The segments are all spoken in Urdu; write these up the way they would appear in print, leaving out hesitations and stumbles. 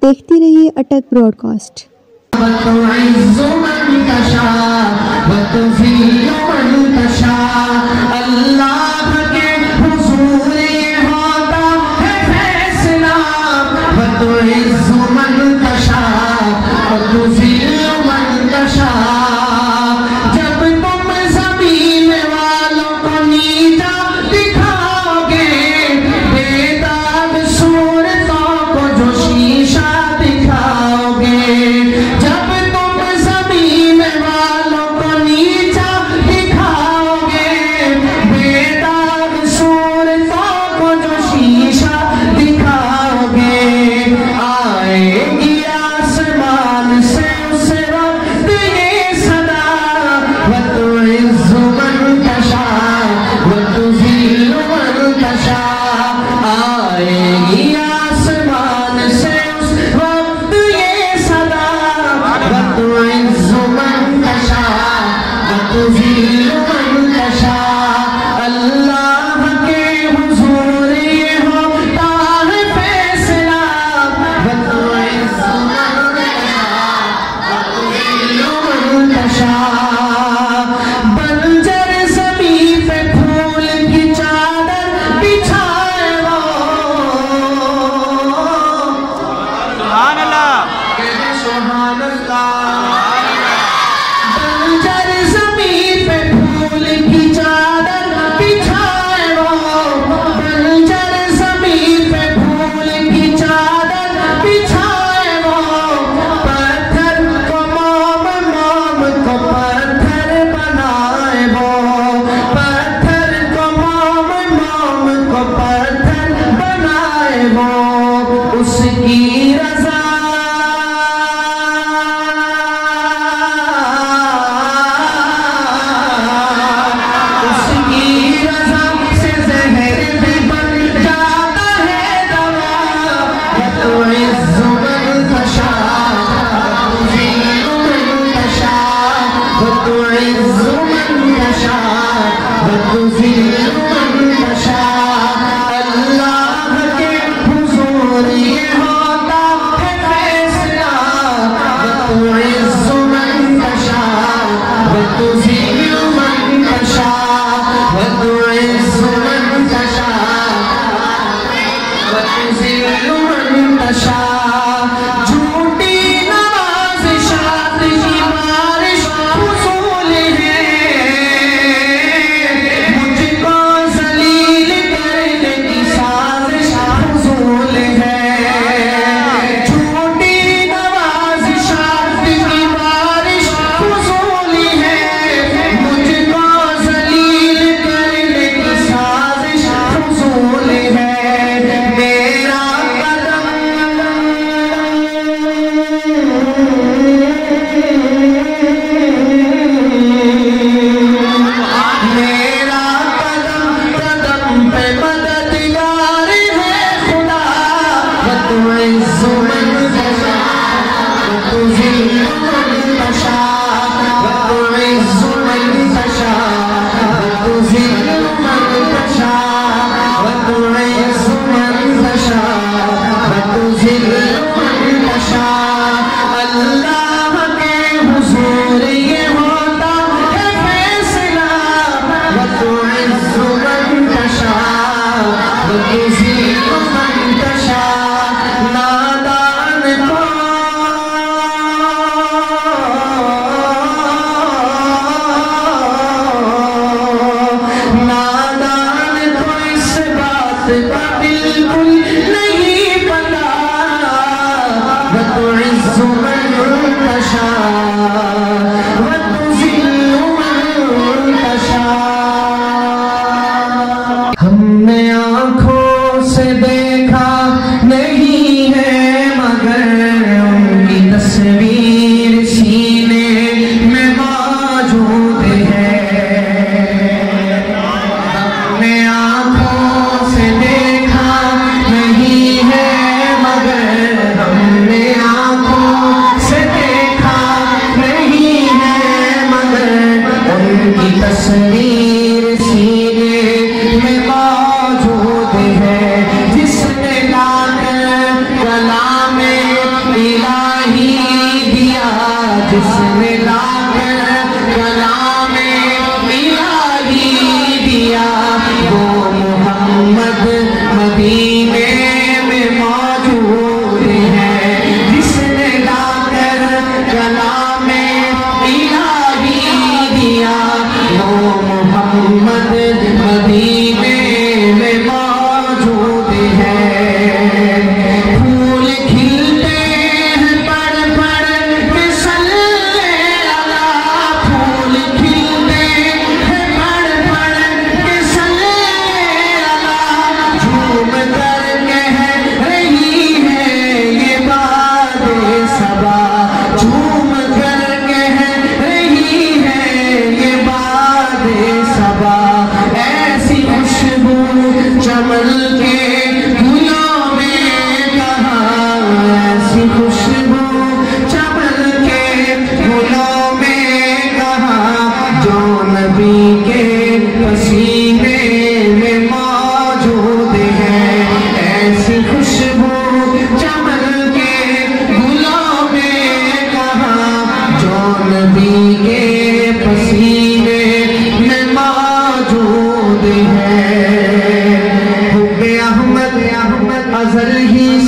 دیکھتی رہیے اٹک براڈ کاسٹ۔ سینے میں موجود ہے، جس نے لا کر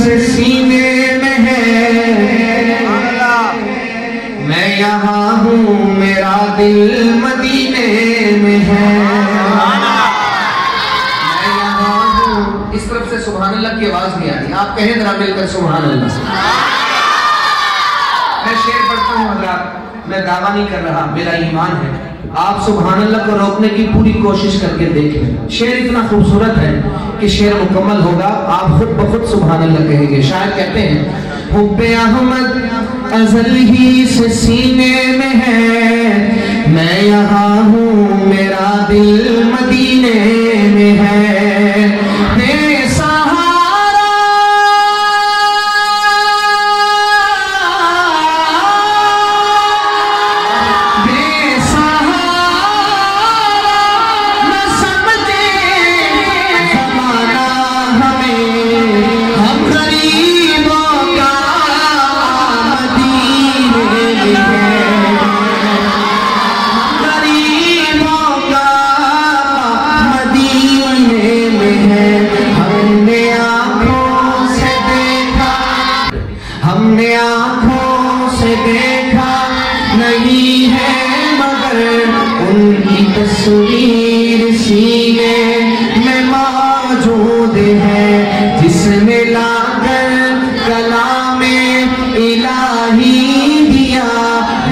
سے سینے میں ہے، میں یہاں ہوں میرا دل مدینے میں ہے، میں یہاں ہوں۔ اس طرف سے سبحان اللہ کی آواز نہیں آتی، آپ کہیں ذرا مل کر سبحان اللہ سے۔ میں شعر پڑھتا ہوں حضرات، میں دعویٰ نہیں کر رہا، میرا ایمان ہے، آپ سبحان اللہ کو روکنے کی پوری کوشش کر کے دیکھیں۔ شعر اتنا خوبصورت ہے کہ شعر مکمل ہوگا، آپ خود بخود سبحان اللہ کہیں گے۔ شاعر کہتے ہیں حب احمد ازل ہی سے سینے میں ہے، میں یہاں ہوں میرا دل مدینے میں ہے، بے سہارا بے سہارا نہ سمجھے زمانہ ہمیں، ہم غریبوں کا مدینے میں ہے، غریبوں کا مدینے میں ہے۔ ہم نے آنکھوں سے دیکھا، ہم نے آنکھوں سے دیکھا نہیں ہے، مگر ان کی تصویر سینے میں موجود ہے، جس نے لا کر کلام الہی دیا،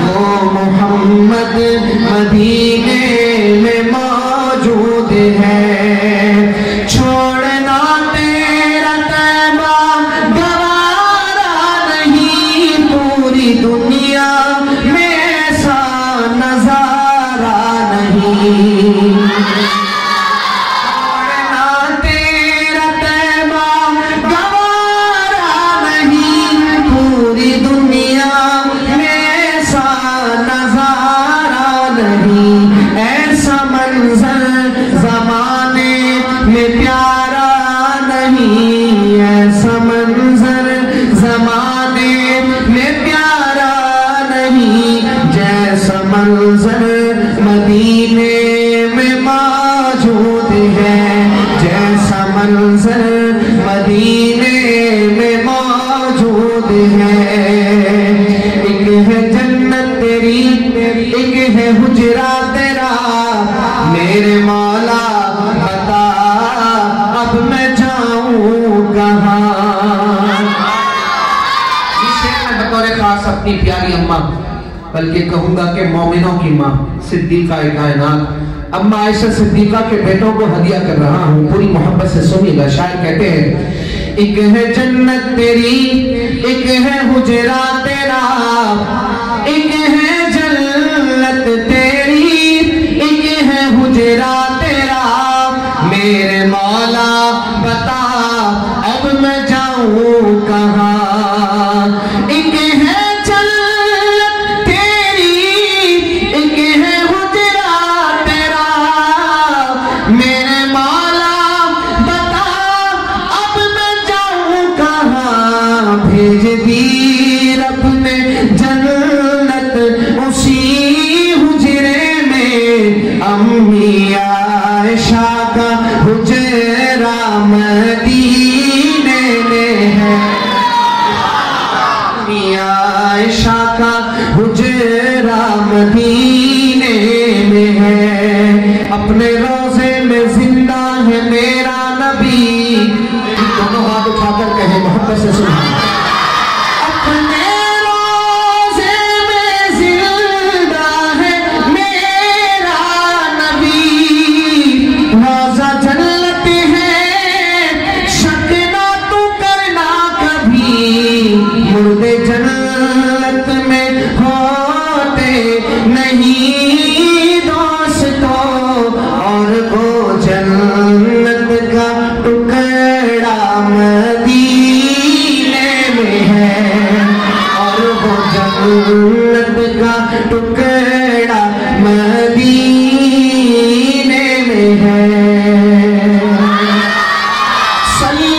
وہ محمد مدینے میں موجود ہے۔ چھوڑنا تیرا طیبہ گوارا نہیں، پوری دنیا میں ایسا نظارہ نہیں، چھوڑنا تیرا طیبہ گوارا نہیں، پوری دنیا میں ایسا نظارہ نہیں، ایسا منظر زمانے میں پیارا نہیں، ایسا منظر زمانے میں پیارا نہیں، جیسا منظر مدینے میں موجود ہے، جیسا منظر مدینے میں موجود ہے۔ ایک ہے جنت تیری، ایک ہے حجرہ تیرا، میرے مولا بتا اب میں جاؤں کہاں۔ اس شعر میں بطور خاص اپنی پیاری اماں، بلکہ کہوں گا کہ مومنوں کی ماں صدیقہ کائنات اماں عائشہ صدیقہ کے بیٹوں کو ہدیہ کر رہا ہوں، پوری محبت سے سنیے گا۔ شاعر کہتے ہیں ایک ہے جنت تیری، ایک ہے حجرہ تیرا، ایک ہے جنت تیری، ایک ہے حجرہ تیرا، میرے مولا بتا اب میں جاؤں کہاں۔ ایک ہے جنت تیری، ایک ہے حجرہ تیرا، میرے مولا بتا اب میں جاؤں کہاں۔ بھیج دی رب نے جنت اسی حجرے میں، امی عائشہ کا حجرہ مدینے میں ہے، امی عائشہ کا حجرہ مدینے میں ہے، اپنے روضے میں زندہ ہے میرا نبی، دونوں ہاتھ اٹھا کر کہیں محبت سے سنیں۔ اپنے روضے میں زندہ ہے میرا نبی، روضہ جنت ہے شک نہ تو کرنا کبھی، مردے جنت میں ہوتے نہیں دوستوں، اور وہ جنت کا ٹکڑا مدینے میں ہے، اور وہ جنت کا ٹکڑا مدینے میں ہے۔ صلی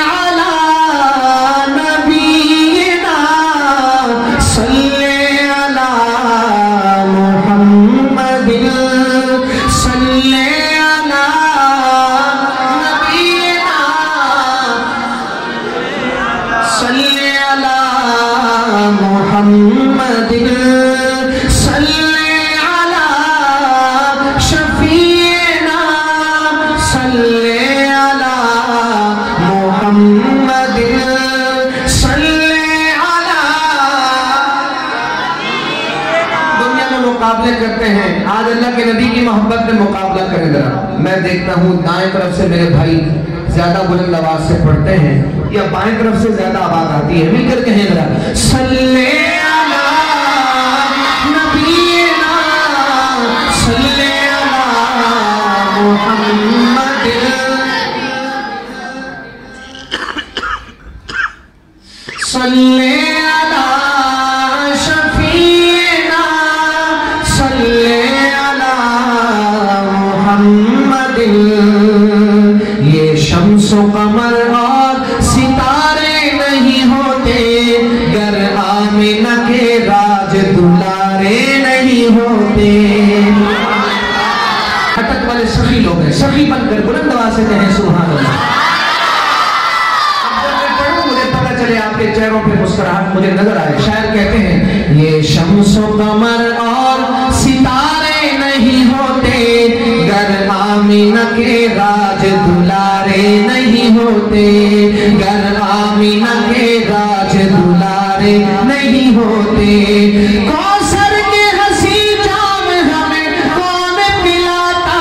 علی نبینا، صلی علی محمد، صلی علی نبینا صلی علی محمد صلی علی شفیعنا صلی علی محمد صلی علی. دنیا میں مقابلے کرتے ہیں، آج اللہ کے نبی کی محبت میں مقابلہ کریں ذرا. میں دیکھتا ہوں دائیں طرف سے میرے بھائی زیادہ بلند آواز سے پڑھتے ہیں یا بائیں طرف سے زیادہ آواز آتی ہے؟ مل کر کہیں ذرا صلی علی نبینا صلی علی محمد صلی علی شفیعنا صلی علی محمد. یہ شمس و قمر اور ستارے نہیں ہوتے گر آمنہ کے راج دلارے نہیں ہوتے. اٹک والے سخی لوگ ہیں، سخی بن کر بلند آواز سے کہیں سبحان اللہ. اب جب میں پڑھوں مجھے پتہ چلے آپ کے چہروں پہ مسکراہٹ مجھے نظر آئے. شاعر کہتے ہیں یہ شمس و قمر اور ستارے نہیں ہوتے گر آمنہ کے راج دلارے نہیں ہوتے گر آمنہ کے راج دلارے نہیں ہوتے. کوثر کے ہنسی جام ہمیں کون پلاتا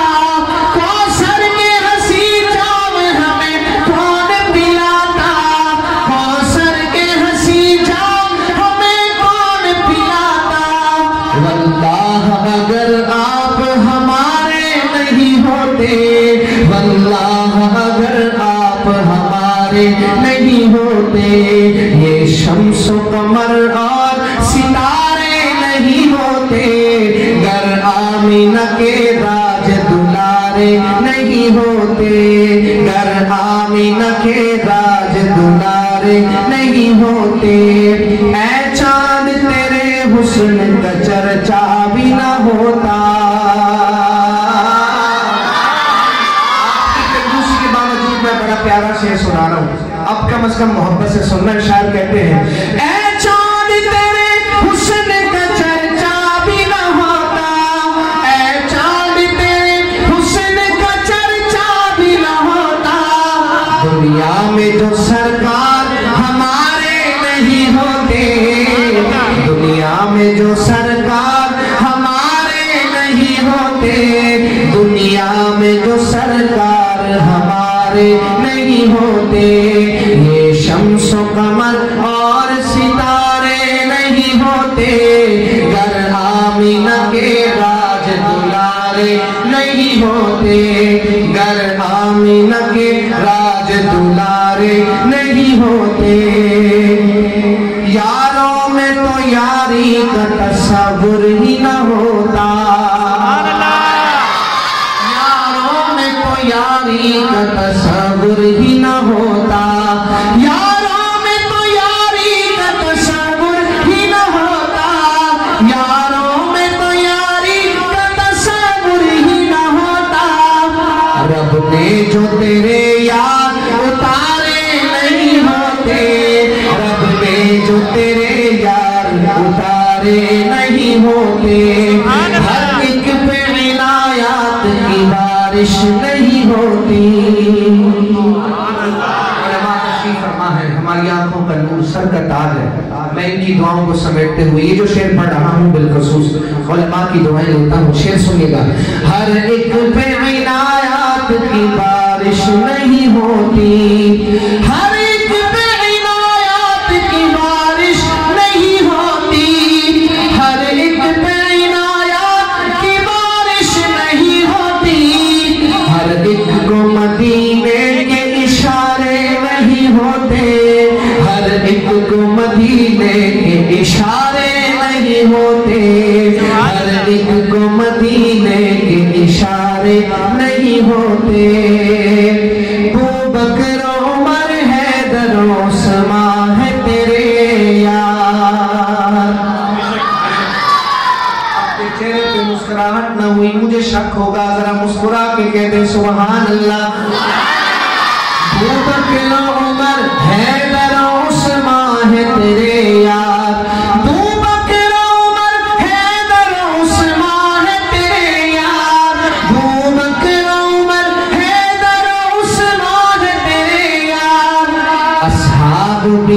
کوثر کے ہنسی جام ہمیں کون پلاتا کوثر کے ہنسی جام ہمیں کون پلاتا. واللہ اگر آپ ہمارے نہیں ہوتے واللہ اگر آپ ہمارے نہیں ہوتے یہ شمس و قمر اور ستارے نہیں ہوتے گر آمنہ کے راج دلارے نہیں ہوتے گر آمنہ کے راج دلارے نہیں ہوتے. اے چاند تیرے حسن کا چرچا بھی نہ ہوتا. بڑا پیارا شعر سنا رہا ہوں، اب کم از کم محبت سے سننا. شاعر کہتے ہیں اے چاند تیرے حسن کا چرچا بھی نہ ہوتا اے چاند تیرے حسن کا چرچا بھی نہ ہوتا. دنیا میں جو سرکار ہمارے نہیں ہوتے دنیا میں جو سرکار ہمارے نہیں ہوتے دنیا میں جو سرکار ہمارے نہیں ہوتے یہ شمس و قمر اور ستارے نہیں ہوتے گر آمنہ کے راج دلارے نہیں ہوتے گر آمنہ کے راج دلارے نہیں ہوتے. یاروں میں تو یاری کا تصور ہی نہ ہوتا یاری کا تصور ہی نہ ہوتا یاروں میں تو یاری کا تصور ہی نہ ہوتا یاروں میں تو یاری کا تصور ہی نہ ہوتا. رب نے جو تیرے یار اتارے نہیں ہوتے رب نے جو تیرے یار اتارے نہیں ہوتے ہر ایک پہ عنایات کی بارش نہیں ہوتی. علماء تشریف فرما ہے، ہماری آنکھوں کا نور سر کا تاج ہے. میں ان کی دعاؤں کو سمیٹتے ہوئے یہ جو شعر پڑھ رہا ہوں بالخصوص علماء کی دعائیں لیتا ہوں. شعر سنیے گا. ہر ایک پہ عنایات کی بارش نہیں ہوتی ہر ایک پہ عنایات کی بارش نہیں ہوتی ہر ایک پہ عنایات کی بارش نہیں ہوتی. ہر ایک کو مدینے کے اشارے نہیں ہوتے ہر ایک کو مدینے کے اشارے نہیں ہوتے ہر ایک کو مدینے کے اشارے نہیں ہوتے. ابوبکر عمر حیدر عثمان ہے تیرے یار. چہرے پہ مسکراہٹ نہ ہوئی مجھے شک ہوگا ذرا مسکرا کے کہہ دے سبحان اللہ. ابوبکر عمر حیدر عثمان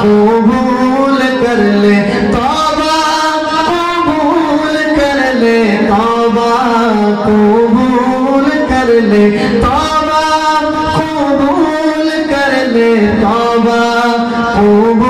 قبول کر لے، توبہ قبول کر لے، توبہ قبول کر لے، توبہ قبول کر لے، توبہ قبول